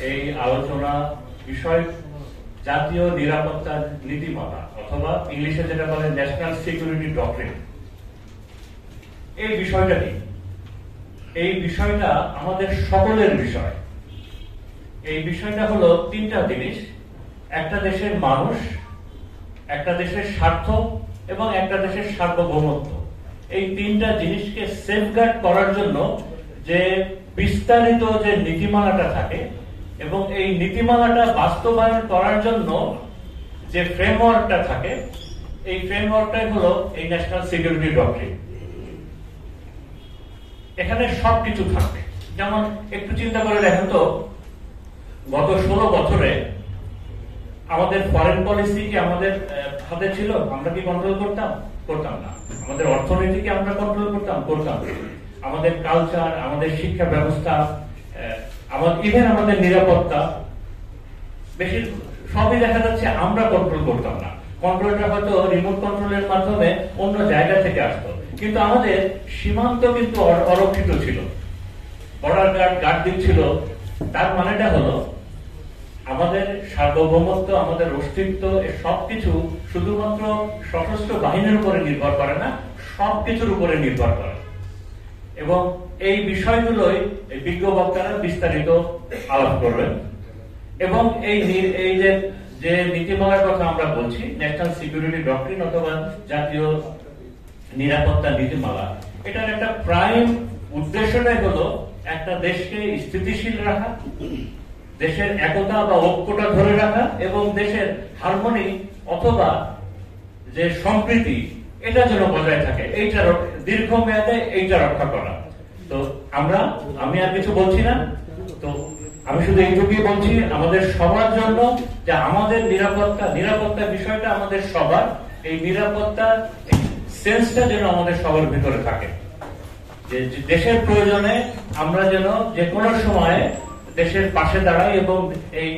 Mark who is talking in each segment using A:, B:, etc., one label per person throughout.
A: এই আলোচনা বিষয় জাতীয় নিরাপত্তা নীতিমালা অথবা ইংলিশে যেটা বলে ন্যাশনাল সিকিউরিটি ডক্ট্রিন। এই বিষয়টা কি? এই বিষয়টা আমাদের সকলের বিষয়। এই বিষয়টা হলো তিনটা জিনিস: একটা দেশের মানুষ, একটা দেশের স্বার্থ এবং একটা দেশের সার্বভৌমত্ব। এই তিনটা জিনিসকে সেফগার্ড করার জন্য যে বিস্তারিত যে নীতিমালাটা থাকে এবং এই নীতিমালাটা বাস্তবায়ন করার জন্য যে ফ্রেমওয়ার্কটা থাকে, এই ফ্রেমওয়ার্কটাই হলো এই ন্যাশনাল সিকিউরিটি ডক্ট্রিন। এখানে সবকিছু থাকবে। যেমন একটু চিন্তা করে দেখেন তো, গত 16 বছরে আমাদের ফরেন পলিসি কি আমাদের হাতে ছিল? আমরা কি কন্ট্রোল করতাম? করতাম না। আমাদের অর্থনীতিকে আমরা কন্ট্রোল করতাম? করতাম। আমাদের কালচার, আমাদের শিক্ষা ব্যবস্থা, ইভেন আমাদের নিরাপত্তা, বেশি সবই দেখা যাচ্ছে আমরা কন্ট্রোল করতাম না। কন্ট্রোলটা হয়তো রিমোট কন্ট্রোলের মাধ্যমে অন্য জায়গা থেকে আসতো, কিন্তু আমাদের সীমান্ত কিন্তু অরক্ষিত ছিল, বর্ডার গার্ড দিচ্ছিল। তার মানেটা হলো আমাদের সার্বভৌমত্ব, আমাদের অস্তিত্ব, সবকিছু শুধুমাত্র সশস্ত্র বাহিনীর উপরে নির্ভর করে না, সবকিছুর উপরে নির্ভর করে। এবং এই বিষয়গুলোই বিজ্ঞ বক্তারা বিস্তারিত আলাপ করবেন। এবং এই যে নীতিমালার কথা আমরা বলছি, ন্যাশনাল সিকিউরিটি ডক্ট্রিন অথবা জাতীয় নিরাপত্তা নীতিমালা, এটার একটা প্রাইম উদ্দেশ্যটাই হলো একটা দেশকে স্থিতিশীল রাখা, দেশের একতা বা ঐক্যটা ধরে রাখা এবং দেশের হারমোনি অথবা যে সম্প্রীতি এটা যেন বজায় থাকে, এইটা দীর্ঘমেয়াদে এইটা রক্ষা করা। তো আমি আর কিছু বলছি না, তো আমি শুধু এইটুকুই বলছি আমাদের সবার জন্য যে আমাদের নিরাপত্তা বিষয়টা আমাদের সবার, এই নিরাপত্তা সেন্সটা যেন আমাদের সবার ভিতরে থাকে, যে দেশের প্রয়োজনে আমরা যেন যে কোনো সময়ে দেশের পাশে দাঁড়াই এবং এই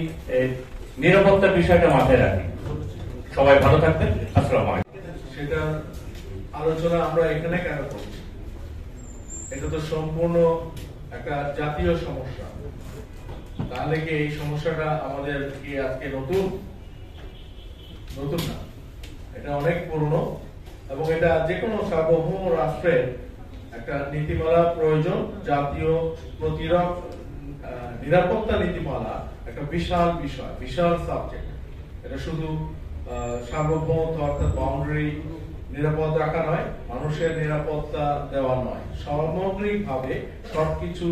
A: নিরাপত্তা বিষয়টা মাথায় রাখি। সবাই ভালো থাকবেন। আসসালামু আলাইকুম।
B: সেটা আলোচনা আমরা এখানে কেন করছি? এটা তো সম্পূর্ণ একটা জাতীয় সমস্যা। তাহলে কি এই সমস্যাটা আমাদের কি আজকে নতুন না? এটা অনেক পুরনো এবং এটা যে কোনো সার্বভৌম রাষ্ট্রের একটা নীতিমালা প্রয়োজন। জাতীয় নিরাপত্তা নীতিমালা একটা বিশাল বিষয়, বিশাল সাবজেক্ট। এটা শুধু সার্বভৌমত্ব অর্থাৎ বাউন্ডারি নিরাপদ রাখা নয়, মানুষের নিরাপত্তা দেওয়া নয়, সামগ্রিকভাবে সবকিছু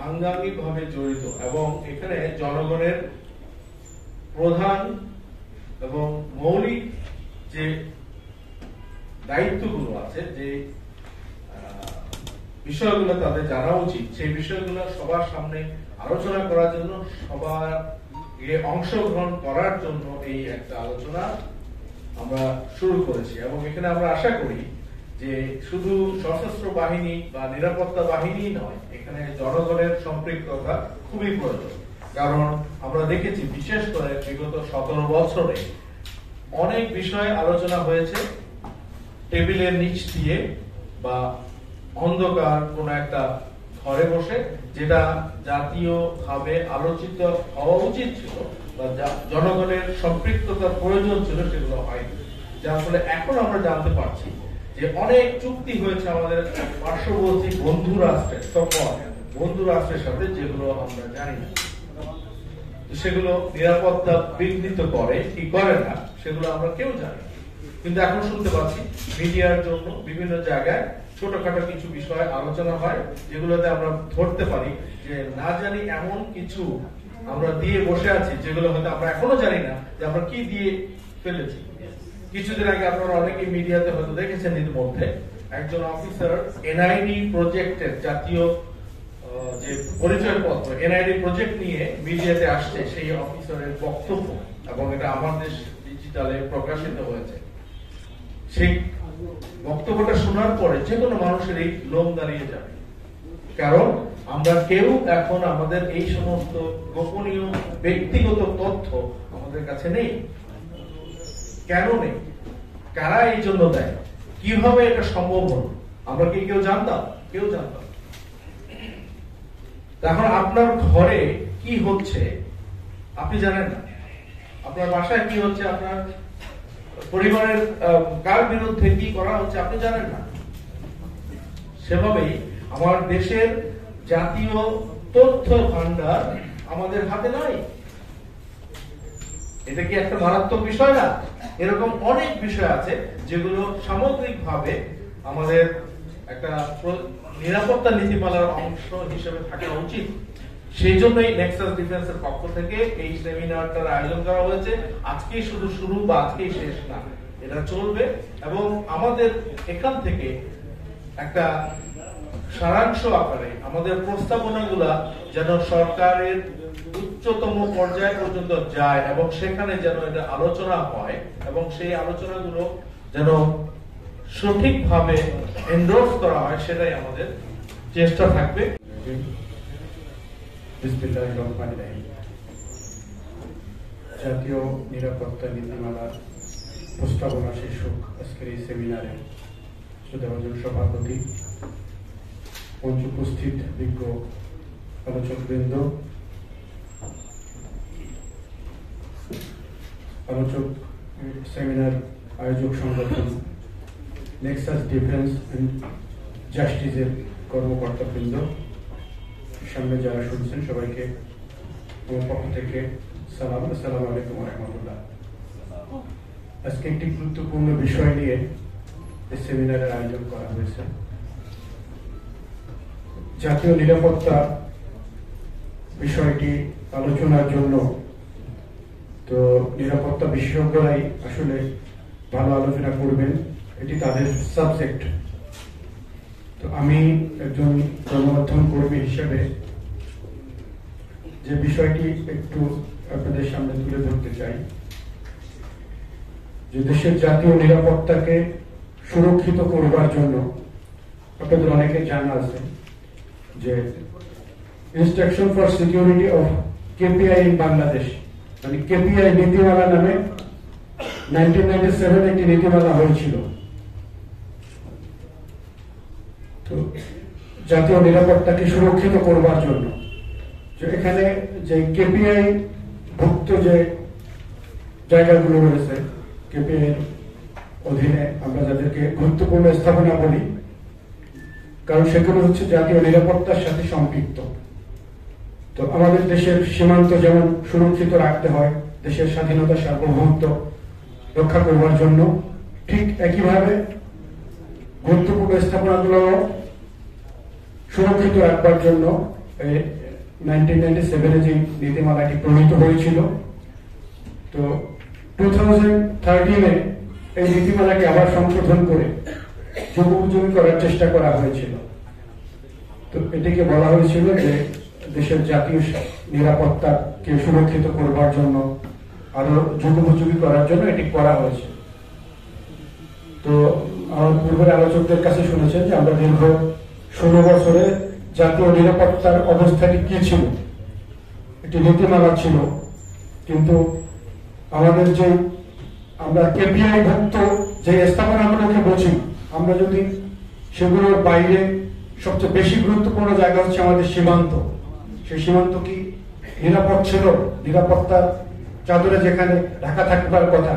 B: আঙ্গাঙ্গিক ভাবে জড়িত। এবং এখানে জনগণের প্রধান এবং মৌলিক যে দায়িত্বগুলো আছে, যে বিষয়গুলো তাদের জানা উচিত, সেই বিষয়গুলো সবার সামনে আলোচনা করার জন্য, সবার অংশগ্রহণ করার জন্য এই একটা আলোচনা আমরা শুরু করেছি। এবং এখানে আমরা আশা করি যে শুধু সশস্ত্র বাহিনী বা নিরাপত্তা বাহিনী নয়, এখানে জনগণের সম্পৃক্ততা খুবই প্রয়োজন। কারণ আমরা দেখেছি বিশেষ করে বিগত 17 বছরে অনেক বিষয় আলোচনা হয়েছে টেবিলের নিচ দিয়ে বা অন্ধকার কোন একটা ঘরে বসে, যেটা জাতীয়ভাবে আলোচিত হওয়া উচিত ছিল বা জনগণের সম্পৃক্ততার প্রয়োজন ছিল, সেগুলো হয়নি। যার ফলে এখন আমরা জানতে পারছি যে অনেক চুক্তি হয়েছে আমাদের পার্শ্ববর্তী বন্ধু রাষ্ট্রের সাথে, যেগুলো আমরা জানি না। সেগুলো নিরাপত্তা বিঘ্নিত করে কি করে না, সেগুলো আমরা কেউ জানি না। কিন্তু এখন শুনতে পাচ্ছি মিডিয়ার জন্য বিভিন্ন জায়গায় ছোটখাটো কিছু বিষয় আলোচনা হয়, যেগুলোতে আমরা ধরতে পারি যে না জানি এমন কিছু আমরা দিয়ে বসে আছি, যেগুলো হয়তো আমরা এখনো জানি না যে আমরা কি দিয়ে ফেলেছি। কিছুদিন আগে আপনারা অনেকে মিডিয়াতে হয়তো দেখেছেন, এর মধ্যে একজন অফিসার এনআইডি প্রজেক্টের জাতীয় যে পরিচয়পত্র এনআইডি প্রজেক্ট নিয়ে মিডিয়াতে আসছে, সেই অফিসারের বক্তব্য, এবং এটা আমার দেশ ডিজিটালে প্রকাশিত হয়েছে। সেই বক্তব্যটা শোনার পরে যে কোনো মানুষের এই লোম দাঁড়িয়ে যাবে। কারণ আমরা কেউ এখন আমাদের এই সমস্ত গোপনীয় ব্যক্তিগত তথ্য আমাদের কাছে নেই। কেন নেই? কারা এই জন্য দেয়? কিভাবে এটা সম্ভব হলো? আমরা কেউ জানতাম? কেউ জানতাম। এখন আপনার ঘরে কি হচ্ছে আপনি জানেন না, আপনার বাসায় কি হচ্ছে, আপনার পরিবারের কার বিরুদ্ধে কি করা হচ্ছে আপনি জানেন না। সেভাবেই আমার দেশের জাতীয় তথ্য ভান্ডার আমাদের হাতে নাই। এটা কি একটা মারাত্মক বিষয় না? এরকম অনেক বিষয় আছে যেগুলো সামগ্রিকভাবে আমাদের একটা নিরাপত্তা নীতিমালার অংশ হিসেবে থাকা উচিত। সেই জন্যই নেক্সাস ডিফেন্সের পক্ষ থেকে এই সেমিনারটার আয়োজন করা হয়েছে। আজকেই শুধু শুরু বা আজকেই শেষ না, এটা চলবে এবং আমাদের এখান থেকে একটা সারাংশ আকারে আমাদের প্রস্তাবনাগুলা যেন সরকারের উচ্চতম পর্যায় পর্যন্ত যায় এবং সেখানে যেন এটা আলোচনা হয় এবং সেই আলোচনাগুলো যেন সঠিকভাবে এন্ডোর্স করা হয়, সেটাই আমাদের চেষ্টা থাকবে।
C: জাতীয় নিরাপত্তা নীতিমালার প্রস্তাবনা শীর্ষক আজকের এই সেমিনারে শ্রদ্ধাভাজন সভাপতি, মঞ্চ উপস্থিত বিজ্ঞ আলোচকবৃন্দ, আলোচক সেমিনার আয়োজক সংগঠন নেক্সাস ডিফেন্স এন্ড জাস্টিসের কর্মকর্তাবৃন্দ, সামনে যারা শুনছেন সবাইকে আমার পক্ষ থেকে সালাম, আসসালামু আলাইকুম ওয়া রাহমাতুল্লাহ। আজকে একটি গুরুত্বপূর্ণ বিষয় নিয়ে এই সেমিনারের আয়োজন করা হয়েছে। জাতীয় নিরাপত্তা বিষয়টি আলোচনার জন্য তো নিরাপত্তা বিশেষজ্ঞরাই আসলে ভালো আলোচনা করবেন, এটি তাদের সাবজেক্ট। তো আমি একজন গণমাধ্যম কর্মী হিসেবে যে বিষয়টি একটু আপনাদের সামনে তুলে ধরতে চাই, যে দেশের জাতীয় নিরাপত্তাকে সুরক্ষিত করবার জন্য আপনাদের অনেকে জানা আছে যে instruction for security of KPI in Bangladesh, মানে কেপিআই নীতিমালা নামে 1997 একটি নীতিমালা হয়েছিল। তো জাতীয় নিরাপত্তাকে সুরক্ষিত করবার জন্য এখানে যে কেপিআই ভুক্ত যে জায়গাগুলো রয়েছে, কেপিআই অধীনে আমরা যাদেরকে গুরুত্বপূর্ণ স্থাপনা বলি, কারণ সেগুলো হচ্ছে জাতীয় নিরাপত্তার সাথে সম্পৃক্ত। তো আমাদের দেশের সীমান্ত যেমন সুরক্ষিত রাখতে হয় দেশের স্বাধীনতা সার্বভৌমত্ব রক্ষা করবার জন্য, ঠিক একইভাবে গুরুত্বপূর্ণ স্থাপনাগুলো সুরক্ষিত রাখবার জন্য 1997 যে নীতিমালাটি প্রণীত হয়েছিল। তো 2013 এই নীতিমালাকে আবার সংশোধন করে যুগোপযোগী করার চেষ্টা করা হয়েছিল। তো এটিকে বলা হয়েছিল যে দেশের জাতীয় নিরাপত্তাকে সুরক্ষিত করবার জন্য, আরো যুগোপযোগী করার জন্য এটি করা হয়েছে। তো আমার পূর্বের আলোচকদের কাছে শুনেছেন যে আমরা দীর্ঘ 16 বছরে জাতীয় নিরাপত্তার অবস্থাটি কি ছিল, একটি নীতিমালা ছিল, কিন্তু আমাদের যে আমরা কেপিআই ভুক্ত যে স্থাপনাগুলোকে বুঝি, আমরা যদি সেগুলোর বাইরে সবচেয়ে বেশি গুরুত্বপূর্ণ জায়গা হচ্ছে আমাদের সীমান্ত। সেই সীমান্ত কি নিরাপদ ছিল? নিরাপত্তার চাদরে যেখানে ঢাকা থাকবার কথা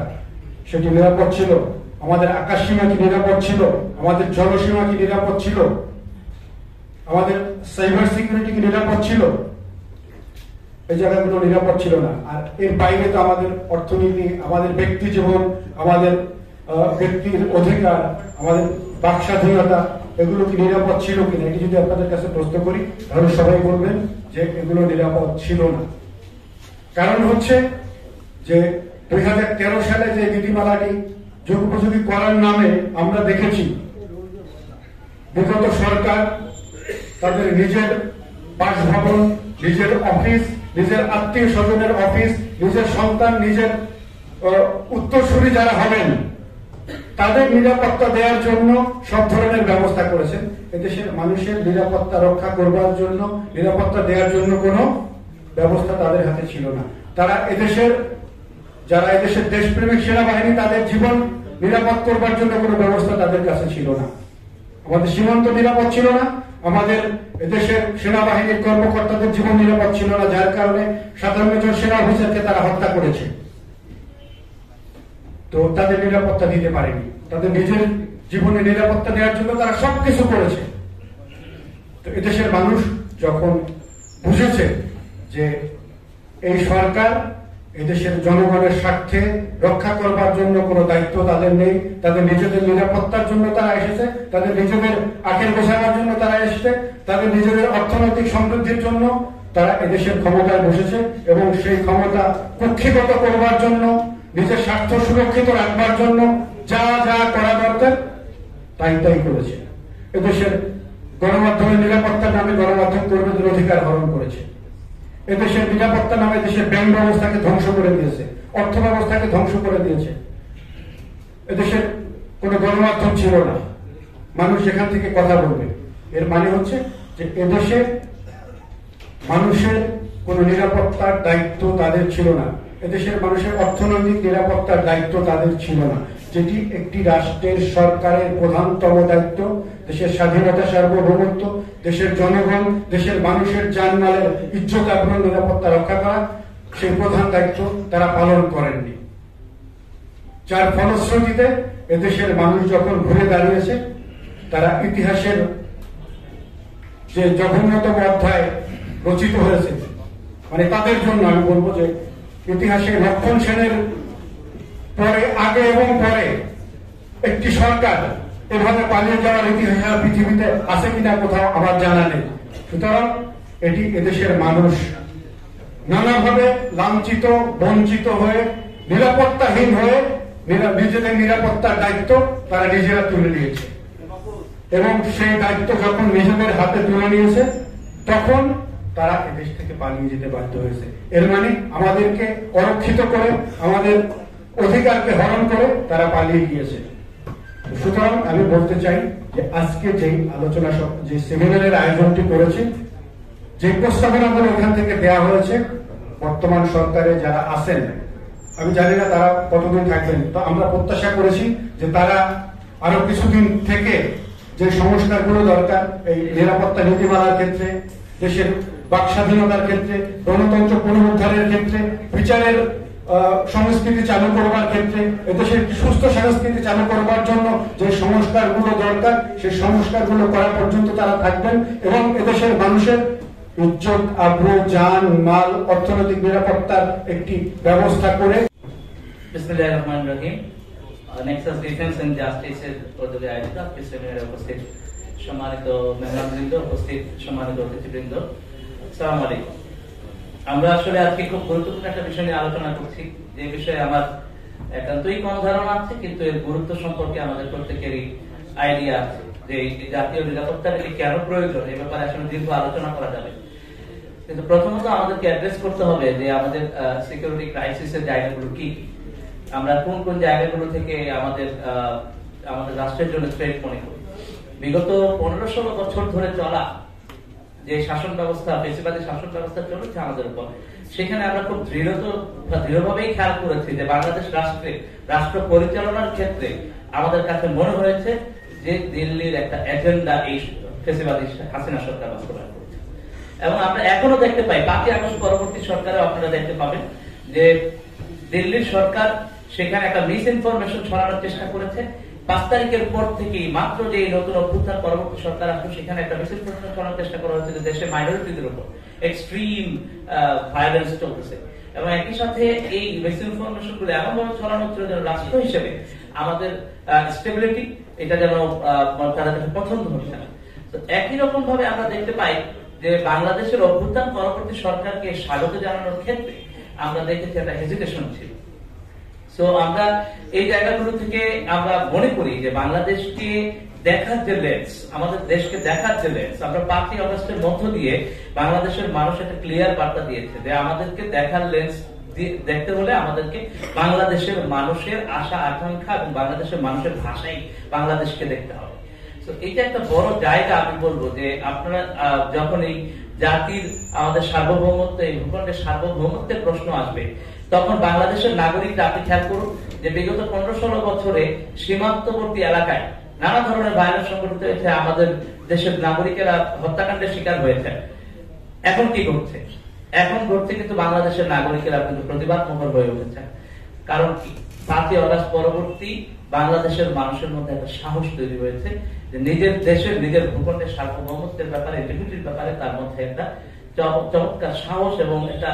C: সেটি নিরাপদ ছিল? আমাদের আকাশ সীমা কি নিরাপদ ছিল? আমাদের জলসীমা কি নিরাপদ ছিল? আমাদের সাইবার সিকিউরিটি কি নিরাপদ ছিল? এই জায়গাগুলো নিরাপদ ছিল না। আর এর বাইরে তো আমাদের অর্থনীতি, আমাদের ব্যক্তি জীবন, আমাদের ব্যক্তির অধিকার, আমাদের বাক স্বাধীনতা, এগুলো কি নিরাপদ ছিল কিনা, এটি যদি আপনাদের কাছে প্রশ্ন করি তাহলে সবাই বলবেন যে এগুলো নিরাপদ ছিল না। কারণ হচ্ছে যে 2013 সালে যে নীতিমালাটি যুগোপযোগী করার নামে আমরা দেখেছি বিগত সরকার তাদের নিজের বাসভবন, নিজের অফিস, নিজের আত্মীয় স্বজনের অফিস, নিজের সন্তান, নিজের উত্তরসূরি যারা হবেন তাদের নিরাপত্তা দেওয়ার জন্য সব ধরনের ব্যবস্থা করেছেন। এদেশের মানুষের নিরাপত্তা রক্ষা করবার জন্য, নিরাপত্তা দেওয়ার জন্য কোনো ব্যবস্থা তাদের হাতে ছিল না। তারা এদেশের যারা এদেশের দেশপ্রেমিক সেনাবাহিনী তাদের জীবন নিরাপদ করবার জন্য কোনো ব্যবস্থা তাদের কাছে ছিল না। আমাদের সীমান্ত নিরাপদ ছিল না, আমাদের এদেশের সেনাবাহিনীর কর্মকর্তাদের জীবন নিরাপদ ছিল না, যার কারণে 57 জন সেনা অফিসারকে তারা হত্যা করেছে। তো তাদের নিরাপত্তা দিতে পারেনি, তাদের নিজের জীবনে নিরাপত্তা দেওয়ার জন্য তারা সবকিছু করেছে। তো এদেশের মানুষ যখন বুঝেছে যে এই সরকার এদেশের জনগণের স্বার্থে রক্ষা করবার জন্য কোনো দায়িত্ব তাদের নেই, তাদের নিজেদের নিরাপত্তার জন্য তারা এসেছে, তাদের নিজেদের আখের গোছানোর জন্য তারা এসেছে, তাদের নিজেদের অর্থনৈতিক সমৃদ্ধির জন্য তারা এদেশের ক্ষমতায় বসেছে এবং সেই ক্ষমতা কুক্ষিগত করবার জন্য, নিজের স্বার্থ সুরক্ষিত রাখবার জন্য যা যা করা দরকার তাই তাই করেছে। এদেশের গণমাধ্যমের নিরাপত্তার নামে গণমাধ্যম কর্মীদের অধিকার হরণ করেছে। এদেশের নিরাপত্তা নামে দেশের ব্যাংক ব্যবস্থাকে ধ্বংস করে দিয়েছে, অর্থ ব্যবস্থাকে ধ্বংস করে দিয়েছে। এদেশের কোন গণমাধ্যম ছিল না, মানুষ যেখান থেকে কথা বলবে। এর মানে হচ্ছে যে এদেশে মানুষের কোন নিরাপত্তার দায়িত্ব তাদের ছিল না, এদেশের মানুষের অর্থনৈতিক নিরাপত্তার দায়িত্ব তাদের ছিল না, যেটি একটি রাষ্ট্রের সরকারের প্রধানতম দায়িত্ব। দেশের স্বাধীনতা, সার্বভৌমত্ব, দেশের জনগণ, দেশের মানুষের জানমালের ইজ্জত এবং নিরাপত্তা রক্ষা করা, সেই প্রধান দায়িত্ব তারা পালন করেননি। যার ফলশ্রুতিতে এদেশের মানুষ যখন ঘুরে দাঁড়িয়েছে, তারা ইতিহাসের যে জঘন্যতম অধ্যায় রচিত হয়েছে, মানে তাদের জন্য আমি বলবো যে ইতিহাসে লক্ষণ সেনের পরে, আগে এবং পরে একটি সরকার এভাবে পালিয়ে যাওয়ার ইতিহাস পৃথিবীতে আছে কিনা কোথাও আমার জানা নেই। সুতরাং এটি এদেশের মানুষ নানাভাবে লাঞ্ছিত, বঞ্চিত হয়ে, নিরাপত্তাহীন হয়ে নিজেদের নিরাপত্তার দায়িত্ব তারা নিজেরা তুলে নিয়েছে এবং সেই দায়িত্ব যখন নিজেদের হাতে তুলে নিয়েছে তখন তারা এদেশ থেকে পালিয়ে যেতে বাধ্য হয়েছে। এর মানে আমাদেরকে অরক্ষিত করে, আমাদের অধিকারকে হরণ করে তারা পালিয়ে গিয়েছে। সুতরাং আমি বলতে চাই যে আজকে যে আলোচনা, যে সেমিনারের আয়োজনটি করেছে, যে প্রস্তাবনাগুলো এখান থেকে দেওয়া হয়েছে, বর্তমান সরকারে যারা আছেন, আমি জানি না তারা কতদিন থাকবেন, তো আমরা প্রত্যাশা করেছি যে তারা আরো কিছুদিন থেকে যে সংস্কারগুলো দরকার, এই নিরাপত্তা নীতিমালার ক্ষেত্রে, দেশের বাক স্বাধীনতার ক্ষেত্রে, গণতন্ত্র পুনরুদ্ধারের ক্ষেত্রে, বিচারের সংস্কৃতি চালু করবার ক্ষেত্রে, এদেশের সুস্থ সংস্কৃতি চালু করবার জন্য যে সংস্কারগুলো দরকার, সেই সংস্কারগুলো করা পর্যন্ত তারা থাকবেন এবং এদেশের মানুষের ইজ্জত, আব্রু, জান মাল, অর্থনৈতিক নিরাপত্তার একটি ব্যবস্থা করে।
D: বিসমিল্লাহির রহমানির রহিম। নেক্সাস ডিফেন্স এন্ড জাস্টিসের উদ্যোগে আয়োজিত আজকের সেমিনারে উপস্থিত সম্মানিত মেহমানবৃন্দ, উপস্থিত সম্মানিত অতিথিবৃন্দ, আসসালামু আলাইকুম। আমরা আসলে আজকে খুব গুরুত্বপূর্ণ একটা বিষয় নিয়ে আলোচনা করছি, যে বিষয়ে আমার একান্তই কম ধারণা আছে, কিন্তু এর গুরুত্ব সম্পর্কে আমাদের প্রত্যেকেরই আইডিয়া আছে যে জাতীয় নিরাপত্তার এটি কেন প্রয়োজন, এ ব্যাপারে আসলে দীর্ঘ আলোচনা করা যাবে। কিন্তু প্রথমত আমাদেরকে অ্যাড্রেস করতে হবে যে আমাদের সিকিউরিটি ক্রাইসিসের জায়গাগুলো কি, আমরা কোন কোন জায়গাগুলো থেকে আমাদের রাষ্ট্রের জন্য থ্রেট মনে করি। বিগত 15-16 বছর ধরে চলা যে শাসন ব্যবস্থা, ফ্যাসিবাদী শাসন ব্যবস্থা চলেছে আমাদের উপর, সেখানে আমরা খুব দৃঢ়ভাবেই খেয়াল করেছি যে বাংলাদেশ রাষ্ট্র পরিচালনার ক্ষেত্রে আমাদের কাছে মনে হয়েছে যে দিল্লির একটা এজেন্ডা এই ফ্যাসিবাদী হাসিনা সরকার বাস্তবায়ন করেছে। এবং আমরা এখনো দেখতে পাই, 5 আগস্ট পরবর্তী সরকারে আপনারা দেখতে পাবেন যে দিল্লির সরকার সেখানে একটা মিস ইনফরমেশন ছড়ানোর চেষ্টা করেছে। 5 তারিখের পর থেকেই মাত্র যে নতুন অভ্যুত্থান পরবর্তী সরকার আসলো, সেখানে একটা মিস ইনফরমেশন ছড়ানোর চেষ্টা করা হচ্ছে যে দেশে মাইনরিটিদের উপর এক্সট্রিম ভায়োলেন্স চলতেছে। এবং একই সাথে এই মিস ইনফরমেশন গুলো এমন ভাবে ছড়ানো হচ্ছিল যেন রাষ্ট্র হিসেবে আমাদের স্টেবিলিটি এটা যেন তাদের কাছে পছন্দ হচ্ছে না। তো একই রকম ভাবে আমরা দেখতে পাই যে বাংলাদেশের অভ্যুত্থান পরবর্তী সরকারকে স্বাগত জানানোর ক্ষেত্রে আমরা দেখেছি একটা হেজিটেশন ছিল। তো আমরা এই জায়গাগুলো থেকে আমরা মনে করি যে বাংলাদেশকে দেখার যে লেন্স, আমাদের দেশকে দেখার যে লেন্স, আমরা 5 আগস্টের মধ্য দিয়ে বাংলাদেশের মানুষ একটা ক্লিয়ার বার্তা দিয়েছে যে আমাদেরকে দেখার লেন্স দেখতে হলে আমাদেরকে বাংলাদেশের মানুষের আশা আকাঙ্ক্ষা এবং বাংলাদেশের মানুষের ভাষাই বাংলাদেশকে দেখতে হবে। তো এইটা একটা বড় জায়গা। আমি বলবো যে আপনারা যখন এই জাতির, আমাদের সার্বভৌমত্ব, এই ভূখণ্ডের সার্বভৌমত্বের প্রশ্ন আসবে, তখন বাংলাদেশের নাগরিকরা, আপনি খেয়াল করুন যে বিগত 15-16 বছরে সীমান্তবর্তী এলাকায় নানা ধরনের ভায়োলেন্স সংঘটিত হয়েছে, আমাদের দেশের নাগরিকেরা হত্যাকাণ্ডের শিকার হয়েছে। এখন কি ঘটছে? এখন ঘটছে কিন্তু বাংলাদেশের নাগরিকেরা কিন্তু প্রতিবাদ মুখর হয়ে উঠেছে। কারণ কি, 5ই আগস্ট পরবর্তী বাংলাদেশের মানুষের মধ্যে একটা সাহস তৈরি হয়েছে যে নিজের দেশের, নিজের ভূখণ্ডের সার্বভৌমত্বের ব্যাপারে, ইন্টিগ্রিটির ব্যাপারে তার মধ্যে একটা চমৎকার সাহস এবং একটা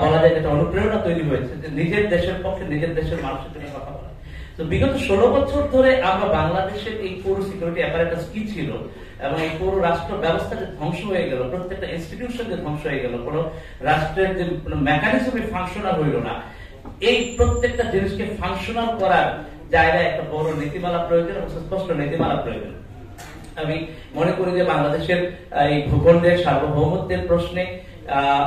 D: বলা যায় একটা অনুপ্রেরণা তৈরি হয়েছে যে নিজের দেশের পক্ষে, নিজের দেশের মানুষের জন্য কথা বলা। তো বিগত 16 বছর ধরে আমরা বাংলাদেশের এই পুরো সিকিউরিটি অ্যাপারেটাস কি ছিল এবং এই পুরো রাষ্ট্র ব্যবস্থা যে ধ্বংস হয়ে গেল, প্রত্যেকটা ইনস্টিটিউশন যে ধ্বংস হয়ে গেল, কোনো রাষ্ট্রের যে কোনো মেকানিজমে ফাংশনাল হইল না, এই প্রত্যেকটা জিনিসকে ফাংশনাল করার জায়গায় একটা বড় নীতিমালা প্রয়োজন এবং স্পষ্ট নীতিমালা প্রয়োজন। আমি মনে করি যে বাংলাদেশের এই ভূখণ্ডের সার্বভৌমত্বের প্রশ্নে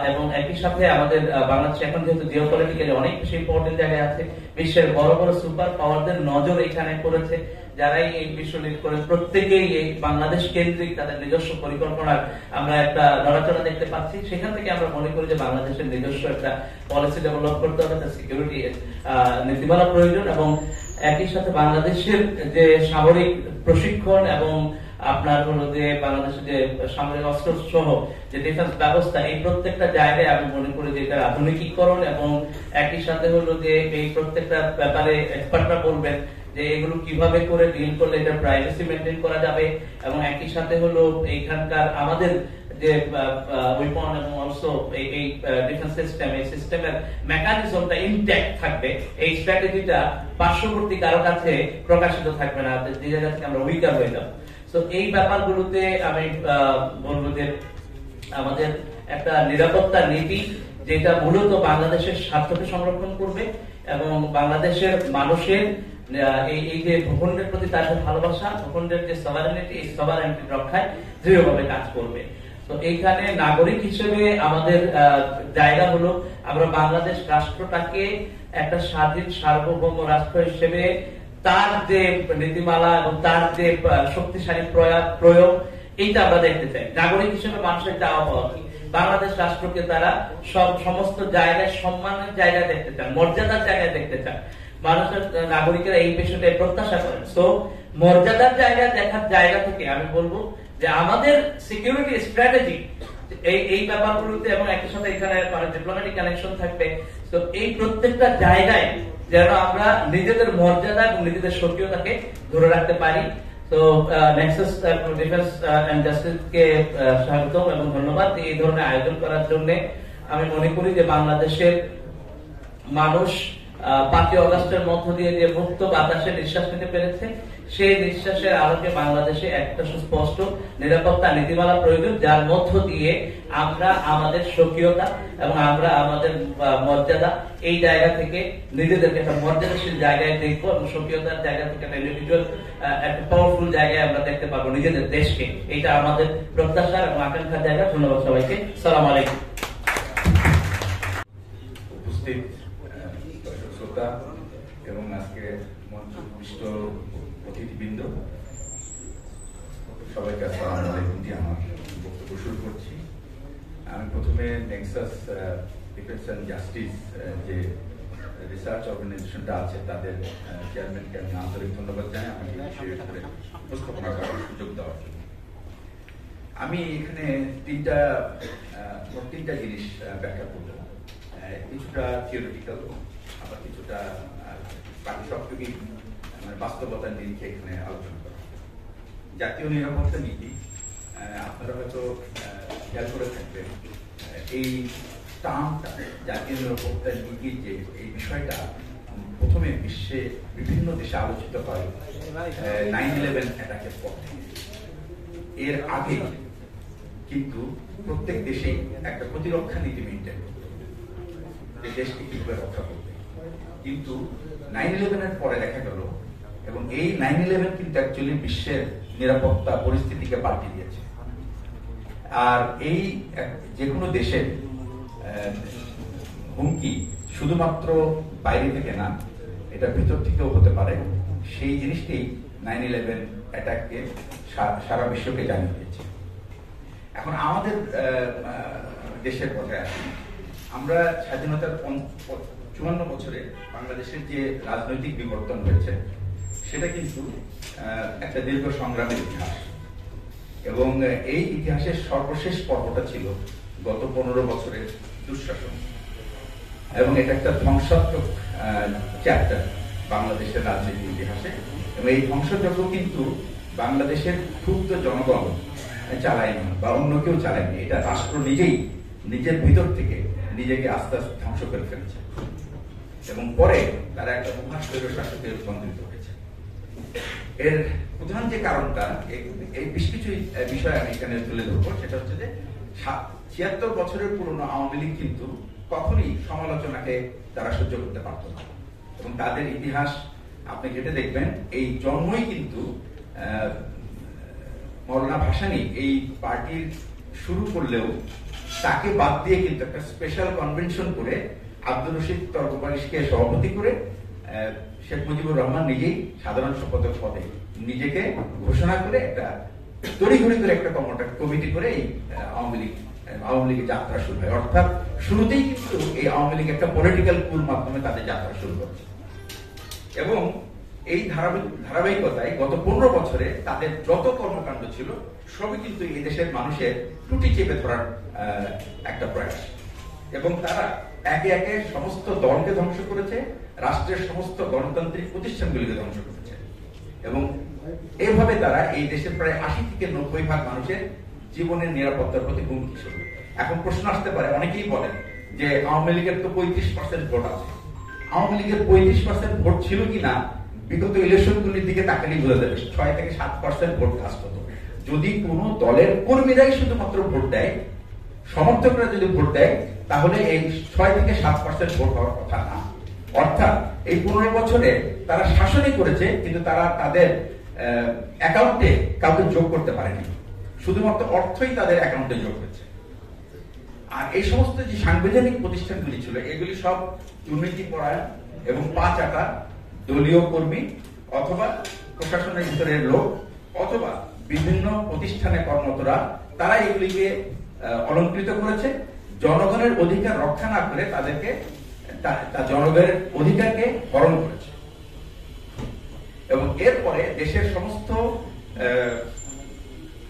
D: এবং একই সাথে আমাদের বাংলাদেশ এখন যেহেতু জিওপলিটিক্যালি অনেক বেশি ইম্পর্টেন্ট জায়গায় আছে, বিশ্বের বড় বড় সুপার পাওয়ারদের নজর এখানে করেছে, যারাই এই বিশ্ব লিড করে প্রত্যেকেই এই বাংলাদেশ কেন্দ্রিক তাদের নিজস্ব পরিকল্পনার আমরা একটা নড়াচড়া দেখতে পাচ্ছি। সেখান থেকে আমরা মনে করি যে বাংলাদেশের নিজস্ব একটা পলিসি ডেভেলপ করতে হবে, তার সিকিউরিটি নীতিমালা প্রয়োজন এবং একই সাথে বাংলাদেশের যে সামরিক প্রশিক্ষণ এবং আপনার হলো যে বাংলাদেশের যে সামরিক অস্ত্র সহ যে ডিফেন্স ব্যবস্থা, এই প্রত্যেকটা জায়গায় আমি মনে করি যে এটা আধুনিকীকরণ এবং একই সাথে হলো যে এই প্রত্যেকটা ব্যাপারে এক্সপার্টরা বলবেন যে এগুলো কিভাবে করে ডিল করলে এটা প্রাইভেসি মেনটেন করা যাবে এবং একই সাথে হলো এইখানকার আমাদের যে ওয়েপন এবং অলসো এই ডিফেন্স সিস্টেম, এই সিস্টেমের মেকানিজমটা ইনট্যাক্ট থাকবে, এই স্ট্র্যাটেজিটা পার্শ্ববর্তী কারো কাছে প্রকাশিত থাকবে না, যে জায়গা থেকে আমরা উইকার হয়ে যাব। তো এই ব্যাপারগুলোতে আমি বলবো যে আমাদের একটা নিরাপত্তা নীতি যেটা মূলত বাংলাদেশের স্বার্থকে সংরক্ষণ করবে এবং বাংলাদেশের মানুষের এই যে ভূখণ্ডের প্রতি তাদের ভালোবাসা, ভূখণ্ডের যে সভারেনিটি, এই সভারেনিটি রক্ষায় দৃঢ়ভাবে কাজ করবে। তো এইখানে নাগরিক হিসেবে আমাদের জায়গা হলো আমরা বাংলাদেশ রাষ্ট্রটাকে একটা স্বাধীন সার্বভৌম রাষ্ট্র হিসেবে তার যে নীতিমালা এবং তার যে শক্তিশালী প্রয়োগ, এইটা আমরা দেখতে চাই। নাগরিক হিসেবে মানুষের চাওয়া পাওয়া কি, বাংলাদেশ রাষ্ট্রকে তারা সমস্ত জায়গায় সম্মানের জায়গায় দেখতে চান, মর্যাদার জায়গায় দেখতে চান। মানুষের নাগরিকেরা এই বিষয়টাই প্রত্যাশা করেন। তো মর্যাদার জায়গায় দেখার জায়গা থেকে আমি বলবো যে আমাদের সিকিউরিটি স্ট্র্যাটেজি এই ব্যাপারগুলোতে এবং একই সাথে এখানে ডিপ্লোম্যাটিক কানেকশন থাকবে। তো এই প্রত্যেকটা জায়গায় যেন আমরা নিজেদের মর্যাদা এবং নিজেদের স্বকীয়তাকে ধরে রাখতে পারি। তো নেক্সাস ডিফেন্স এন্ড জাস্টিস কে স্বাগতম এবং ধন্যবাদ এই ধরনের আয়োজন করার জন্য। আমি মনে করি যে বাংলাদেশের মানুষ 5ই আগস্টের মধ্য দিয়ে যে মুক্ত বাতাসে নিঃশ্বাস নিতে পেরেছে, সেই নিঃশ্বাসের আলোকে বাংলাদেশে একটা সুস্পষ্ট নিরাপত্তা নীতিমালা প্রয়োজন, যার মধ্য দিয়ে আমরা আমাদের স্বকীয়তা এবং আমরা আমাদের মর্যাদা এই জায়গা থেকে নিজেদেরকে একটা মর্যাদাশীল জায়গায় দেখবো এবং স্বকীয়তার জায়গা থেকে একটা ইন্ডিভিজুয়াল একটা পাওয়ারফুল জায়গায় আমরা দেখতে পাবো নিজেদের দেশকে। এটা আমাদের প্রত্যাশা এবং আকাঙ্ক্ষার জায়গা। ধন্যবাদ সবাইকে। সালাম আলাইকুম।
E: উপস্থিত শ্রোতা এবং আজকে মঞ্চবিষ্ট অতিথিবৃন্দ, সবাইকে আসসালামু আলাইকুম দিয়ে আমার বক্তব্য শুরু করছি। আমি প্রথমে নেক্সাস ডিফেন্স এন্ড জাস্টিস যে রিসার্চ অর্গানাইজেশনটা আছে তাদের চেয়ারম্যানকে আমি আন্তরিক ধন্যবাদ জানাই আমাকে এই বিষয়ে উপস্থাপনা করার সুযোগ দেওয়ার জন্য। আমি এখানে তিনটা জিনিস ব্যাখ্যা করব, কিছুটা থিওরিটিক্যাল, আবার কিছুটা প্রাতিশাস্ত্রিক বাস্তবতার নিরিখে এখানে আলোচনা করা। জাতীয় নিরাপত্তা নীতি, আপনারা হয়তো খেয়াল করে থাকবেন এই টার্মটা জাতীয় নিরাপত্তা নীতির যে এই বিষয়টা প্রথমে বিশ্বে বিভিন্ন দেশে আলোচিত হয় 9/11 অ্যাটাকের পর থেকে। এর আগে কিন্তু প্রত্যেক দেশেই একটা প্রতিরক্ষা নীতি মেনটেন করতে হবে যে দেশকে কিভাবে রক্ষা করবে, কিন্তু 9/11 এর পরে দেখা গেল এবং এই 9/11 কিন্তু অ্যাকচুয়ালি বিশ্বের নিরাপত্তা পরিস্থিতিকে পাল্টে দিয়েছে। আর এই যে কোনো দেশের হুমকি শুধুমাত্র বাইরে থেকে না, এটা ভিতর থেকেও হতে পারে। সেই জিনিসটি 9/11 অ্যাটাককে সারা বিশ্বকে জানিয়ে দিয়েছে। এখন আমাদের দেশের কথায় আসি, আমরা স্বাধীনতার 54 বছরে বাংলাদেশের যে রাজনৈতিক বিবর্তন হয়েছে সেটা কিন্তু একটা দীর্ঘ সংগ্রামের ইতিহাস, এবং এই ইতিহাসের সর্বশেষ পর্বটা ছিল গত 15 বছরের দুঃশাসন, এবং এটা একটা ধ্বংসাত্মক চ্যাপ্টার বাংলাদেশের রাজনীতির ইতিহাসে। এবং এই ধ্বংসযজ্ঞ কিন্তু বাংলাদেশের ক্ষুব্ধ জনগণ চালায়নি বা অন্য কেউ চালায়নি, এটা রাষ্ট্র নিজেই নিজের ভিতর থেকে নিজেকে আস্তে আস্তে ধ্বংস করে ফেলেছে, এবং পরে তারা একটা মহা স্বৈরশাসকে রূপান্তরিত হয়েছে। এর প্রধান যে কারণটা, এই বেশ কিছু বিষয় আমি এখানে তুলে ধরবো, সেটা হচ্ছে যে 76 বছরের পুরনো আওয়ামী লীগ কিন্তু কখনই সমালোচনাকে তারা সহ্য করতে পারত না, এবং তাদের ইতিহাস আপনি যেটা দেখবেন, এই জন্মই কিন্তু মৌলানা ভাসানী এই পার্টির শুরু করলেও তাকে বাদ দিয়ে কিন্তু একটা স্পেশাল কনভেনশন করে আব্দুর রশিদ তর্কপালিশকে সভাপতি করে শেখ মুজিবুর রহমান নিজেই সাধারণ সম্পাদক পদে নিজেকে ঘোষণা করে একটা তড়িঘড়ি করে একটা কমিটি করে এই আওয়ামী লীগের যাত্রা শুরু হয়। অর্থাৎ শুরুতেই কিন্তু এই আওয়ামী লীগ একটা পলিটিক্যাল কুর মাধ্যমে তাদের যাত্রা শুরু করছে, এবং এই ধারাবাহিকতায় গত 15 বছরে তাদের যত কর্মকাণ্ড ছিল সবই কিন্তু এই দেশের মানুষের ত্রুটি চেপে ধরার একটা প্রয়াস, এবং তারা একে একে সমস্ত দলকে ধ্বংস করেছে, রাষ্ট্রের সমস্ত গণতান্ত্রিক প্রতিষ্ঠানগুলিকে ধ্বংস করেছে, এবং এভাবে তারা এই দেশের প্রায় 80 থেকে 90% মানুষের জীবনের নিরাপত্তার প্রতি হুমকি স্বরূপ। এখন প্রশ্ন আসতে পারে, অনেকেই বলেন যে আওয়ামী লীগের তো 35% ভোট আছে। আওয়ামী লীগের 35% ভোট ছিল কিনা বিগত ইলেকশনগুলির দিকে তাকালেই বোঝা যাবে। 6 থেকে 7% ভোট কাস্ট হতো। যদি কোনো দলের কর্মীরাই শুধুমাত্র ভোট দেয়, সমর্থকরা যদি ভোট দেয়, তাহলে এই 6 থেকে 7% ভোট হওয়ার কথা না। অর্থাৎ এই 15 বছরে তারা শাসনই করেছে, কিন্তু তারা তাদের অ্যাকাউন্টে কাউকে যোগ করতে পারেনি, শুধুমাত্র অর্থই তাদের অ্যাকাউন্টে যোগ হয়েছে। আর এই সমস্ত যে সাংবিধানিক প্রতিষ্ঠানগুলি ছিল, এগুলি সব দুর্নীতি পরায়ণ এবং পাঁচাটা দলীয় কর্মী অথবা প্রশাসনের ভিতরের লোক অথবা বিভিন্ন প্রতিষ্ঠানে কর্মরতরা, তারা এগুলিকে অলঙ্কৃত করেছে। জনগণের অধিকার রক্ষা না করে তাদেরকে জনগণের অধিকারকে হরণ করেছে, এবং এরপরে দেশের সমস্ত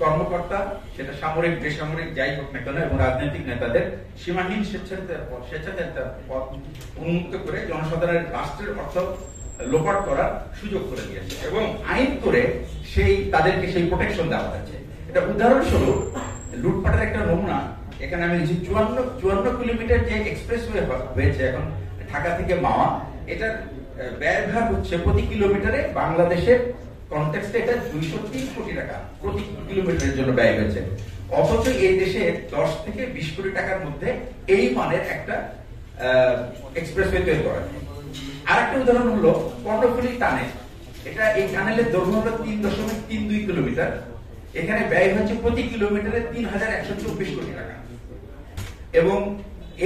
E: কর্মকর্তা, সেটা সামরিক বেসামরিক যাই হোক না কেন, এবং রাজনৈতিক নেতাদের সীমাহীন স্বেচ্ছাচারিতার পথ উন্মুক্ত করে জনসাধারণের রাষ্ট্রের অর্থ লোপাট করার সুযোগ করে দিয়েছে, এবং আইন করে তাদেরকে সেই প্রোটেকশন দেওয়া হয়েছে। এটা উদাহরণস্বরূপ লুটপাটের একটা নমুনা। এখানে আমি 54 কিলোমিটার যে এক্সপ্রেসওয়ে হয়েছে এখন ঢাকা থেকে মাওয়া, এটার ব্যয়ভার হচ্ছে প্রতি কিলোমিটারে বাংলাদেশের কনটেক্সটে এটা 203 কোটি টাকা প্রতি কিলোমিটারের জন্য ব্যয় হয়েছে। অথচ এই দেশে 10 থেকে 20 কোটি টাকার মধ্যে এই মানের একটা এক্সপ্রেসওয়ে তৈরি করা। আরেকটা উদাহরণ হলো কর্ণফুলী টানেল। এই টানেলের দৈর্ঘ্য হলো 3.32 কিলোমিটার। এখানে ব্যয় হচ্ছে প্রতি কিলোমিটারে 3124 কোটি টাকা, এবং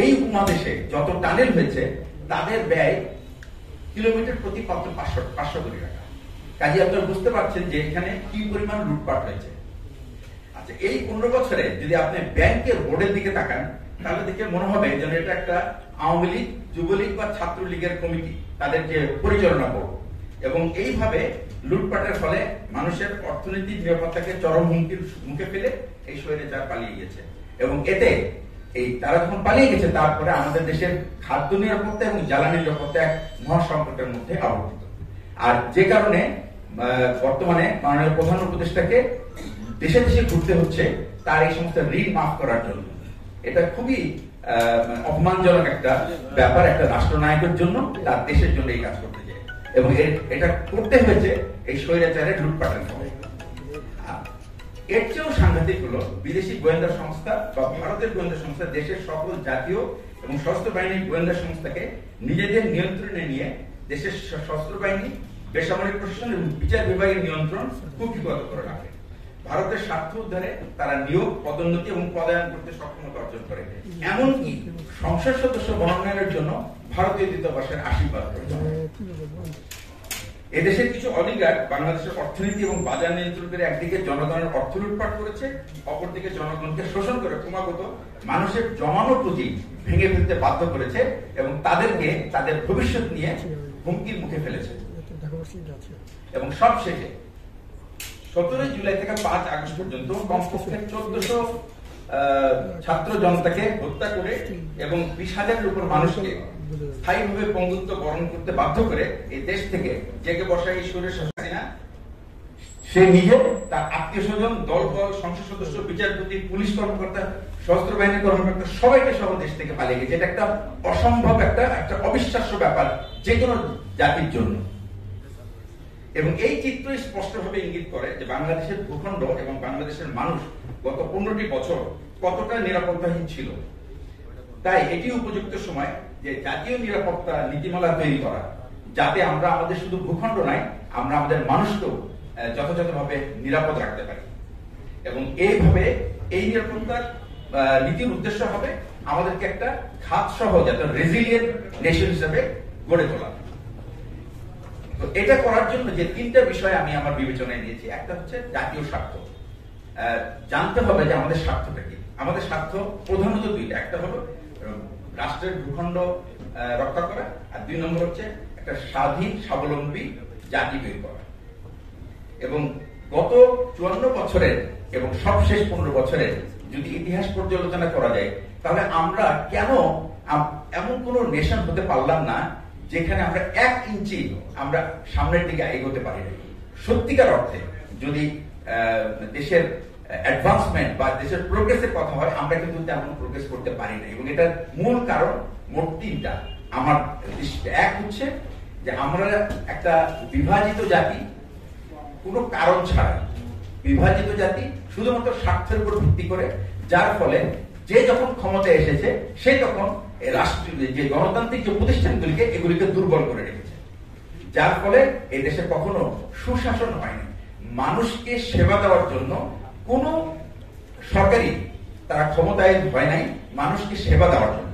E: এই উপমহাদেশে যত টানেল হয়েছে তাদের ব্যয় কিলোমিটার প্রতি 500 কোটি টাকা। কাজে আপনারা বুঝতে পারছেন যে এখানে কি পরিমাণ লুটপাট হয়েছে। আচ্ছা, এই 15 বছরে যদি আপনি ব্যাংকের বোর্ডের দিকে তাকান, তাহলে দেখে মনে হবে যেন এটা একটা আওয়ামী লীগ, যুবলীগ বা ছাত্রলীগের কমিটি, তাদের যে পরিচালনা বোর্ড, এবং এইভাবে লুটপাটের ফলে মানুষের অর্থনৈতিক নিরাপত্তাকে চরম হুমকির মুখে ফেলে এই স্বৈরাচার পালিয়ে গেছে, এবং এতে তারা যখন পালিয়ে গেছে, তারপরে আমাদের দেশের খাদ্য নিরাপত্তা এবং জ্বালানি নিরাপত্তা এক মহাসংকটের মধ্যে আবর্তিত। আর যে কারণে বর্তমানে মাননীয় প্রধান উপদেষ্টাকে দেশে দেশে ঘুরতে হচ্ছে তার এই সমস্ত ঋণ মাফ করার জন্য। এটা খুবই অপমানজনক একটা ব্যাপার একটা রাষ্ট্রনায়কের জন্য, তার দেশের জন্য এই কাজ করতে যায়, এবং এটা করতে হয়েছে এই স্বৈরাচারের লুটপাটের ফলে। এর চেয়েও সাংঘাতিক হলো বিদেশি গোয়েন্দা সংস্থা বা ভারতের গোয়েন্দা সংস্থা দেশের সকল জাতীয় এবং সশস্ত্র বাহিনীর গোয়েন্দা সংস্থাকে নিজেদের নিয়ন্ত্রণে নিয়ে দেশের সশস্ত্র বাহিনী, বেসামরিক প্রশাসন এবং বিচার বিভাগের নিয়ন্ত্রণ কুক্ষিগত করে রাখে। ভারতের স্বার্থ উদ্ধারে তারা নিয়োগ, পদোন্নতি এবং পদায়ন করতে সক্ষমতা অর্জন করে। এমনকি সংসদ সদস্য মনোনয়নের জন্য ভারতীয় দূতাবাসের আশীর্বাদ প্রয়োজন। এদেশের কিছু অলিগার্ড বাংলাদেশের অর্থনীতি এবং বাজার নিয়ন্ত্রণ করে একদিকে জনগণের অর্থ লুটপাট করেছে, অপরদিকে জনগণকে শোষণ করে ক্রমাগত মানুষের জমানো পুঁজি ভেঙে ফেলতে বাধ্য করেছে, এবং তাদেরকে তাদের ভবিষ্যৎ নিয়ে হুমকির মুখে ফেলেছে। এবং সবশেষে 17 জুলাই থেকে 5 আগস্ট পর্যন্ত কমপক্ষে 1400 ছাত্র জনতাকে হত্যা করে এবং 20,000-এর উপর মানুষকে স্থায়ীভাবে বন্ধুত্ব বরণ করতে বাধ্য করে এই দেশ থেকে জেগে বসা এই সুরের শাসিনা সে নিজে তার আত্মীয় স্বজন, দলবল, সংসদ সদস্য, বিচারপতি, পুলিশ কর্মকর্তা, সশস্ত্র বাহিনীর কর্মকর্তা সবাইকে সহ দেশ থেকে পালিয়ে গেছে। এটা একটা অসম্ভব, একটা অবিশ্বাস্য ব্যাপার যে কোনো জাতির জন্য। এবং এই চিত্র স্পষ্টভাবে ইঙ্গিত করে যে বাংলাদেশের ভূখণ্ড এবং বাংলাদেশের মানুষ গত 15টি বছর কতটা নিরাপত্তাহীন ছিল। তাই এটি উপযুক্ত সময় যে জাতীয় নিরাপত্তা নীতিমালা তৈরি করা, যাতে আমরা আমাদের শুধু ভূখণ্ড নয়, আমরা আমাদের মানুষকেও যথাযথভাবে নিরাপদ রাখতে পারি। এবং এইভাবে এই নিরাপত্তার নীতির উদ্দেশ্য হবে আমাদেরকে একটা খাত সহ যাতে রেজিলিয়েন্ট নেশন হিসেবে গড়ে তোলা। তো এটা করার জন্য যে 3টা বিষয় আমি আমার বিবেচনায় নিয়েছি, একটা হচ্ছে জাতীয় স্বার্থ। জানতে হবে যে আমাদের স্বার্থটা কি। আমাদের স্বার্থ প্রধানত 2টা, একটা হলো রাষ্ট্রের ভূখণ্ড রক্ষা করা, আর 2 নম্বর হচ্ছে একটা স্বাধীন স্বাবলম্বী জাতি তৈরি করা। এবং গত 54 বছরের এবং সবশেষ 15 বছরের যদি ইতিহাস পর্যালোচনা করা যায়, তাহলে আমরা কেন এমন কোন নেশন হতে পারলাম না যেখানে আমরা 1 ইঞ্চি আমরা সামনের দিকে এগোতে পারি না। সত্যিকার অর্থে যদি দেশের অ্যাডভান্সমেন্ট বা দেশের প্রোগ্রেসের কথা হয়, আমরা কিন্তু তেমন প্রোগ্রেস করতে পারি না। এবং এটার মূল কারণ মোট 3টা আমার দৃষ্টিতে। এক হচ্ছে যে আমরা একটা বিভাজিত জাতি, কোনো কারণ ছাড়া বিভাজিত জাতি, শুধুমাত্র স্বার্থের উপর ভিত্তি করে, যার ফলে যে যখন ক্ষমতায় এসেছে সে তখন রাষ্ট্রীয় যে গণতান্ত্রিক যে প্রতিষ্ঠানগুলিকে এগুলিকে দুর্বল করে রেখেছে, যার ফলে এই দেশে কখনো সুশাসন হয়নি। মানুষকে সেবা দেওয়ার জন্য কোন সরকারি তারা ক্ষমতায় হয় নাই মানুষকে সেবা দেওয়ার জন্য।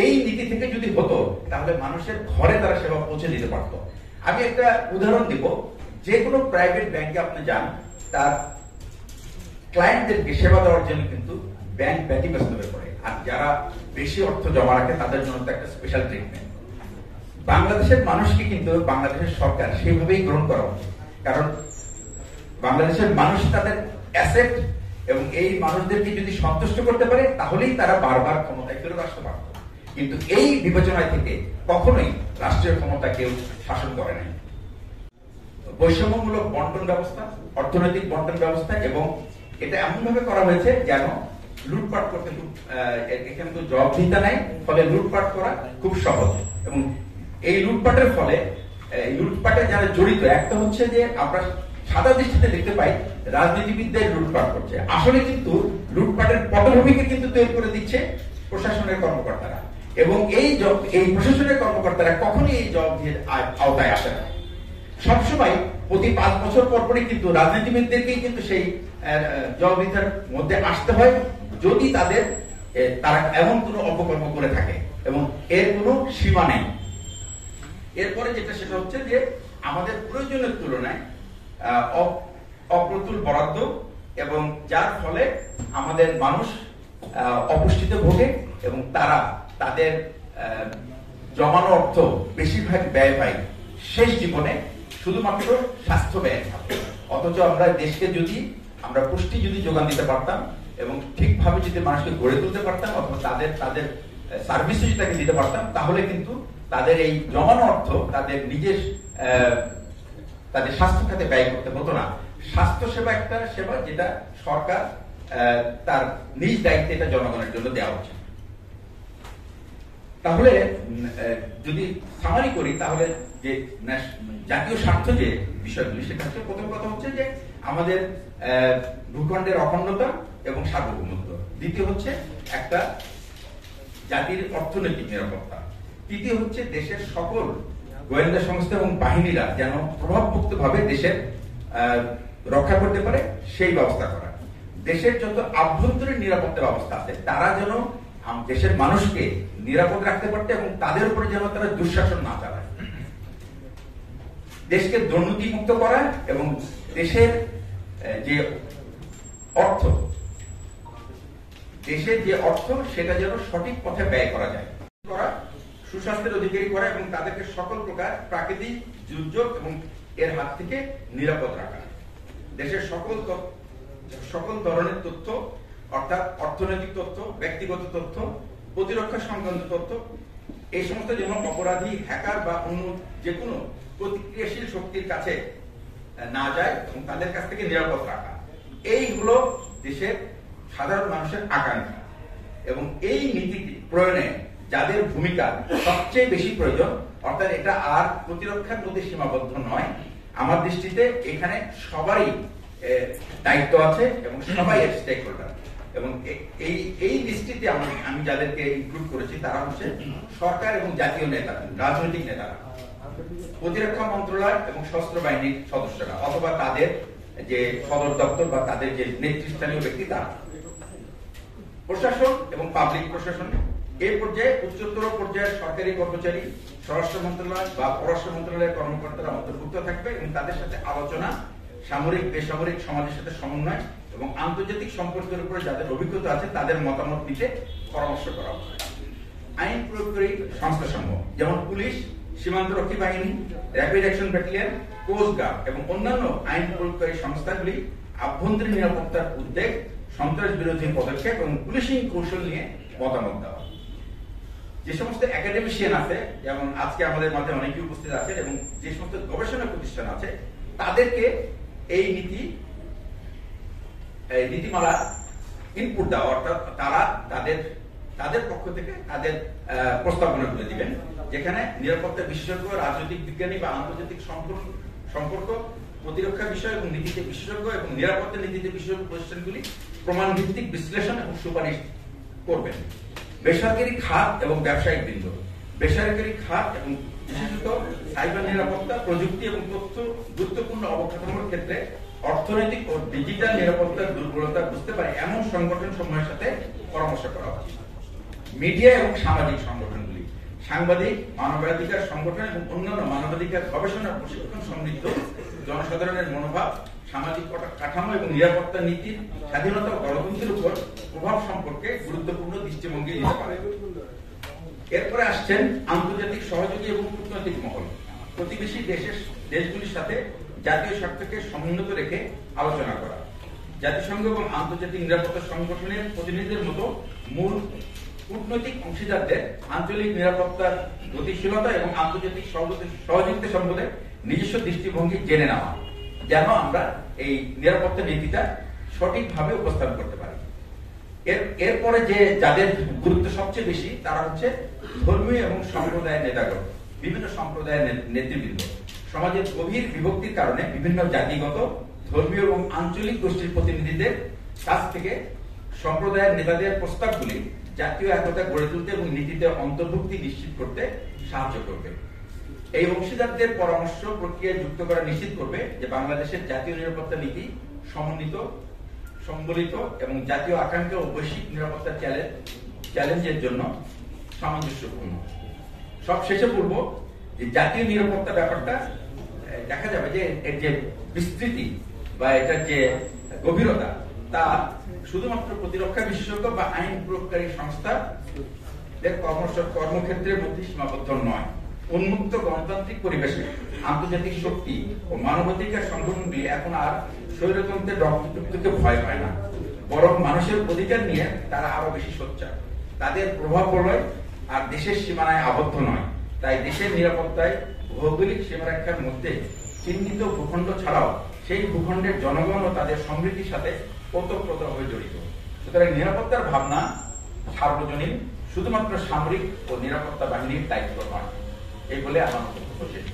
E: এই নীতি থেকে যদি হতো তাহলে মানুষের ঘরে তারা সেবা পৌঁছে দিতে পারত। আমি একটা উদাহরণ দিব। যে কোনো প্রাইভেট ব্যাংকে আপনি যান, তার ক্লায়েন্টদেরকে সেবা দেওয়ার জন্য কিন্তু ব্যাংক ব্যতিব্যস্ত হয়ে পড়ে, আর যারা বেশি অর্থ জমা রাখে তাদের জন্য একটা স্পেশাল ট্রিটমেন্ট। বাংলাদেশের মানুষকে কিন্তু বাংলাদেশের সরকার সেইভাবেই গ্রহণ করা উচিত, কারণ বাংলাদেশের মানুষ তাদের অ্যাসেট, এবং এই মানুষদেরকে যদি সন্তুষ্ট করতে পারে তাহলেই তারা বারবার ক্ষমতায় ফেরত আসতে পারত। কিন্তু এই বিবেচনায় থেকে কখনোই রাষ্ট্রীয় ক্ষমতা কেউ শাসন করে নাই। বৈষম্যমূলক বন্টন ব্যবস্থা, অর্থনৈতিক বন্টন ব্যবস্থা, এবং এটা এমন ভাবে করা হয়েছে যেন লুটপাট করতে খুব এখানে তো জবাবদিহিতা নাই, ফলে লুটপাট করা খুব সহজ। এবং এই লুটপাটের ফলে লুটপাটে যারা জড়িত, একটা হচ্ছে যে আমরা সাদা দৃষ্টিতে দেখতে পাই রাজনীতিবিদদের লুটপাট করছে, আসলে কিন্তু লুটপাটের পটভূমিকে কিন্তু তৈরি করে দিচ্ছে প্রশাসনের কর্মকর্তারা। এবং এই প্রশাসনের কর্মকর্তারা কখনোই এই জবাবদিহির আওতায় আসে না। সবসময় প্রতি 5 বছর পরপরই কিন্তু রাজনীতিবিদদেরকেই কিন্তু সেই জবাবদিহিতার মধ্যে আসতে হয়, যদি তারা এমন কোনো অপকর্ম করে থাকে এবং এর কোনো সীমা নেই। এরপরে যেটা সেটা হচ্ছে যে আমাদের প্রয়োজনের তুলনায় অপ্রতুল বরাদ্দ, এবং যার ফলে আমাদের মানুষ অপুষ্টিতে ভোগে এবং তারা তাদের জমানো অর্থ বেশিরভাগ ব্যয় হয় শেষ জীবনে শুধুমাত্র স্বাস্থ্য ব্যয় থাকে। অথচ আমরা দেশকে যদি আমরা পুষ্টি যদি যোগান দিতে পারতাম এবং ঠিকভাবে যদি মানুষকে গড়ে তুলতে পারতাম, অথবা তাদের সার্ভিস যদি তাকে দিতে পারতাম, তাহলে কিন্তু তাদের এই জমানো অর্থ তাদের নিজের তাদের স্বাস্থ্য খাতে ব্যয় করতে হতো না। স্বাস্থ্য সেবা একটা সেবা যেটা সরকার তার নিজ দায়িত্বে এটা জনগণের জন্য দেওয়া উচিত। তাহলে যদি সামারি করি, তাহলে যে জাতীয় স্বার্থ যে বিষয়গুলি, সেটা হচ্ছে প্রথম কথা হচ্ছে যে আমাদের ভূখণ্ডের অখণ্ডতা এবং সার্বভৌমত্ব, দ্বিতীয় হচ্ছে একটা জাতির অর্থনৈতিক নিরাপত্তা, তৃতীয় হচ্ছে দেশের সকল গোয়েন্দা সংস্থা এবং বাহিনীরা যেন প্রভাবমুক্ত ভাবে দেশের রক্ষা করতে পারে সেই ব্যবস্থা করা, দেশের যত আভ্যন্তরীণ নিরাপত্তা ব্যবস্থা আছে তারা যেন দেশের মানুষকে নিরাপদ রাখতে পারত এবং তাদের উপরে যেন তারা দুঃশাসন না চালায়, দেশকে দুর্নীতি মুক্ত করা এবং দেশের যে অর্থ সেটা যেন সঠিক পথে ব্যয় করা যায়, সুস্বাস্থ্যের অধিকারী করা এবং তাদেরকে সকল প্রকার প্রাকৃতিক দুর্যোগ এবং এর হাত থেকে নিরাপদ রাখা। দেশের সকল ধরনের তথ্য, অর্থাৎ অর্থনৈতিক তথ্য, ব্যক্তিগত তথ্য, প্রতিরক্ষা সংক্রান্ত তথ্য, এই সমস্ত যেমন অপরাধী, হ্যাকার বা অন্য যে কোনো প্রতিক্রিয়াশীল শক্তির কাছে না যায় এবং তাদের কাছ থেকে নিরাপদ রাখা, এই হলো দেশের সাধারণ মানুষের আকাঙ্ক্ষা। এবং এই নীতিটি প্রয়োগে যাদের ভূমিকা সবচেয়ে বেশি প্রয়োজন, অর্থাৎ এটা আর প্রতিরক্ষার মধ্যে সীমাবদ্ধ নয়, আমার দৃষ্টিতে এখানে সবারই দায়িত্ব আছে এবং সবাই এর স্টেক হোল্ডার। এবং এই দৃষ্টিতে আমি যাদেরকে ইনক্লুড করেছি তারা হচ্ছে সরকার এবং জাতীয় নেতা, রাজনৈতিক নেতারা, প্রতিরক্ষা মন্ত্রণালয় এবং সশস্ত্র বাহিনীর সদস্যরা, অথবা তাদের যে সদর দপ্তর বা তাদের যে নেতৃস্থানীয় ব্যক্তি তারা, প্রশাসন এবং পাবলিক প্রশাসন, এই পর্যায়ে উচ্চতর পর্যায়ের সরকারি কর্মচারী, স্বরাষ্ট্র মন্ত্রণালয় বা পররাষ্ট্র মন্ত্রণালয়ের কর্মকর্তারা অন্তর্ভুক্ত থাকবে এবং তাদের সাথে আলোচনা, সামরিক বেসামরিক সমাজের সাথে সমন্বয় এবং আন্তর্জাতিক সম্পর্কের উপরে যাদের অভিজ্ঞতা আছে তাদের মতামত নিতে পরামর্শ করা হবে। আইন প্রয়োগকারী সংস্থাসমূহ যেমন পুলিশ, সীমান্তরক্ষী বাহিনী, rapid action battalion, coast guard এবং অন্যান্য আইন প্রয়োগকারী সংস্থাগুলি আভ্যন্তরীণ নিরাপত্তার উদ্বেগ, সন্ত্রাস বিরোধী পদক্ষেপ এবং পুলিশিং কৌশল নিয়ে মতামত দেওয়া। যে সমস্ত একাডেমিশিয়ান আছে, যেমন আজকে আমাদের মাঝে অনেকে উপস্থিত আছেন, এবং যে সমস্ত গবেষণা প্রতিষ্ঠান আছে তাদেরকে এই নীতিমালা ইনপুট দেওয়া, অর্থাৎ তারা তাদের পক্ষ থেকে তাদের প্রস্তাবনা তুলে দিবেন, যেখানে নিরাপত্তা বিশেষজ্ঞ, রাজনৈতিক বিজ্ঞানী বা আন্তর্জাতিক সম্পর্ক, প্রতিরক্ষা বিষয় এবং নীতিতে বিশেষজ্ঞ এবং নিরাপত্তা নীতিতে বিশেষজ্ঞ প্রতিষ্ঠানগুলি প্রমাণ ভিত্তিক বিশ্লেষণ এবং সুপারিশ করবেন। বেসরকারি খাত এবং ব্যবসায়িক বৃন্দ, বেসরকারি খাত এবং বিশেষত সাইবার নিরাপত্তা, প্রযুক্তি এবং তথ্য গুরুত্বপূর্ণ অবকাঠামোর ক্ষেত্রে অর্থনৈতিক ও ডিজিটাল নিরাপত্তার দুর্বলতা বুঝতে পারে এমন সংগঠন সমূহের সাথে পরামর্শ করা উচিত। মিডিয়া এবং সামাজিক সংগঠনগুলি, সাংবাদিক, মানবাধিকার সংগঠন এবং অন্যান্য মানবাধিকার গবেষণা প্রশিক্ষণ সমৃদ্ধ জনসাধারণের মনোভাব, সামাজিক কাঠামো এবং নিরাপত্তা নীতির স্বাধীনতা ও গণতন্ত্রের উপর প্রভাব সম্পর্কে গুরুত্বপূর্ণ দৃষ্টিভঙ্গি দিতে পারে। এরপরে আসছেন আন্তর্জাতিক সহযোগী এবং কূটনৈতিক মহল। প্রতিবেশী দেশগুলির সাথে জাতীয় স্বার্থকে সমুন্নত রেখে আলোচনা করা, জাতিসংঘ এবং আন্তর্জাতিক নিরাপত্তা সংগঠনের প্রতিনিধিদের মতো মূল কূটনৈতিক অংশীদারদের আঞ্চলিক নিরাপত্তার গতিশীলতা এবং আন্তর্জাতিক সহযোগিতা সম্বন্ধে নিজস্ব দৃষ্টিভঙ্গি জেনে নেওয়া, যেন আমরা এই নিরাপত্তা নীতিটা সঠিকভাবে উপস্থাপন করতে পারি। এরপরে যাদের গুরুত্ব সবচেয়ে বেশি তারা হচ্ছে ধর্মীয় এবং সম্প্রদায়ের নেতাগণ, বিভিন্ন সম্প্রদায়ের নেতৃবৃন্দ। সমাজের গভীর বিভক্তির কারণে বিভিন্ন জাতিগত, ধর্মীয় এবং আঞ্চলিক গোষ্ঠীর প্রতিনিধিদের কাছ থেকে সম্প্রদায়ের নেতাদের প্রস্তাবগুলি জাতীয় একতা গড়ে তুলতে এবং নীতিতে অন্তর্ভুক্তি নিশ্চিত করতে সাহায্য করবে। এই অংশীদারদের পরামর্শ প্রক্রিয়ায় যুক্ত করা নিশ্চিত করবে যে বাংলাদেশের জাতীয় নিরাপত্তা নীতি সমন্বিত, সম্বলিত এবং জাতীয় আকাঙ্ক্ষা ও বৈশ্বিক নিরাপত্তার চ্যালেঞ্জের জন্য সামঞ্জস্যপূর্ণ। সব শেষে বলবো যে জাতীয় নিরাপত্তা ব্যাপারটা দেখা যাবে যে এর যে বিস্তৃতি বা এটার যে গভীরতা তা শুধুমাত্র প্রতিরক্ষা বিশেষজ্ঞ বা আইন প্রয়োগকারী সংস্থা কর্মক্ষেত্রের মধ্যে সীমাবদ্ধ নয়। উন্মুক্ত গণতান্ত্রিক পরিবেশে আন্তর্জাতিক শক্তি ও মানবাধিকার সংগঠনগুলি এখন আর স্বৈরতন্ত্রের রক্তচুক্তিকে ভয় পায় না, বরং মানুষের অধিকার নিয়ে তারা আরো বেশি সোচ্চার। তাদের প্রভাব বলয় আর দেশের সীমানায় আবদ্ধ নয়। তাই দেশের নিরাপত্তায় ভৌগোলিক সীমারেখার মধ্যে চিহ্নিত ভূখণ্ড ছাড়াও সেই ভূখণ্ডের জনগণ ও তাদের সমৃদ্ধির সাথে ওতপ্রোতভাবে জড়িত। সুতরাং নিরাপত্তার ভাবনা সার্বজনীন, শুধুমাত্র সামরিক ও নিরাপত্তা বাহিনীর দায়িত্ব নয়। এই বলে আমার বক্তব্য শেষ।